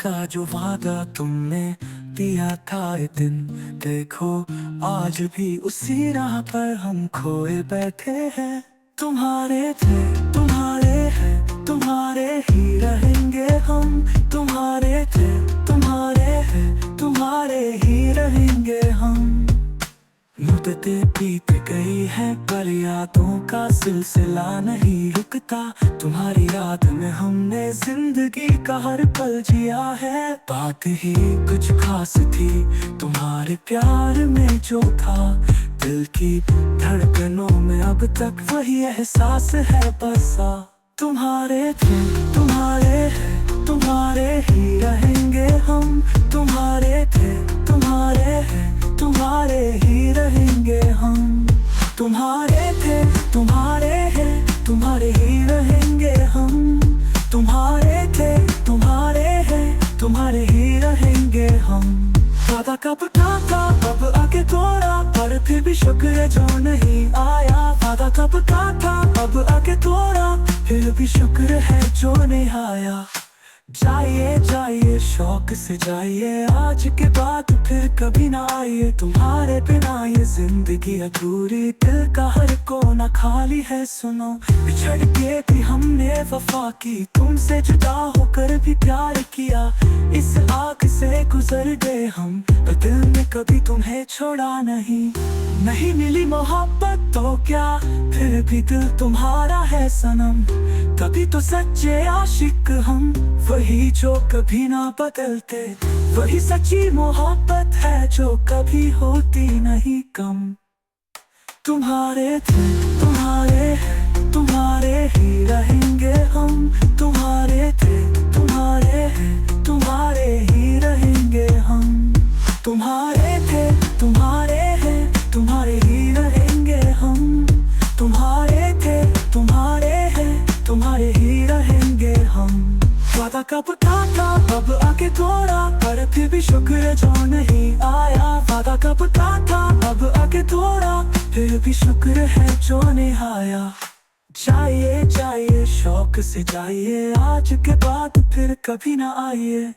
का जो वादा तुमने दिया था ये दिन, देखो आज भी उसी राह पर हम खोए बैठे हैं। तुम्हारे थे, तुम्हारे हैं, तुम्हारे ही रहेंगे हम। तुम्हारे थे, तुम्हारे हैं, तुम्हारे ही रहेंगे हम। मुद्दतें बीत गई है पर यादों का सिलसिला नहीं रुकता। तुम्हारी याद में हमने जिंदगी का हर पल जिया है। बात ही कुछ खास थी तुम्हारे प्यार में जो था, दिल की धड़कनों में अब तक वही एहसास है बसा। तुम्हारे थे, तुम्हारे हैं, तुम्हारे ही रहेंगे हम। तुम्हारे थे, तुम्हारे हैं, तुम्हारे ही रहेंगे हम। तुम्हारे थे, तुम्हारे हैं, तुम्हारे ही रहेंगे हम। तुम्हारे थे, तुम्हारे हैं, तुम्हारे ही रहेंगे हम। वादा कब का था अब आके तोड़ा, पर फिर भी शुक्र है जो नहीं आया। वादा कब का था अब आके तोड़ा, फिर भी शुक्र है जो नहीं आया। जाइए जाइए शौक से जाइए, आज के बाद फिर कभी ना आइए। तुम्हारे बिना ये जिंदगी अधूरी, दिल का हर कोना खाली है। सुनो बिछड़ के भी हमने वफा की, तुमसे जुदा होकर भी प्यार किया। इस आग से गुजर गए हम, पर दिल में कभी तुम्हें छोड़ा नहीं। नहीं मिली मोहब्बत तो क्या, फिर भी दिल तुम्हारा है सनम। तभी तो सच्चे आशिक हम, वही जो कभी ना बदलते। वही सच्ची मोहब्बत है जो कभी होती नहीं कम। तुम्हारे थे, तुम्हारे हैं, तुम्हारे ही रहेंगे हम। तुम्हारे थे, तुम्हारे हैं, तुम्हारे ही रहेंगे हम। तुम्हारे थे, तुम्हारे हैं, तुम्हारे ही रहेंगे हम। तुम्हारे थे, तुम्हारे हैं, तुम्हारे ही रहेंगे हम। वादा कब था अब आके तोड़ा, पर फिर भी शुक्र है जो नहीं आया। वादा कब था अब आके तोड़ा, फिर भी शुक्र है जो नहीं आया। जाइए जाइए शौक से जाइए, आज के बाद फिर कभी ना आइए।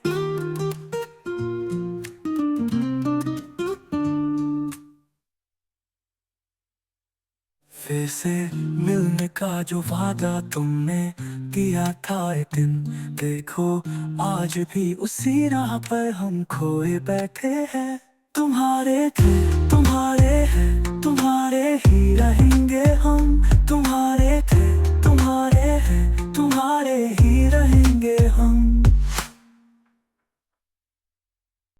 फिर से मिलने का जो वादा तुमने किया था ये दिन, देखो आज भी उसी राह पर हम खोए बैठे हैं। तुम्हारे थे,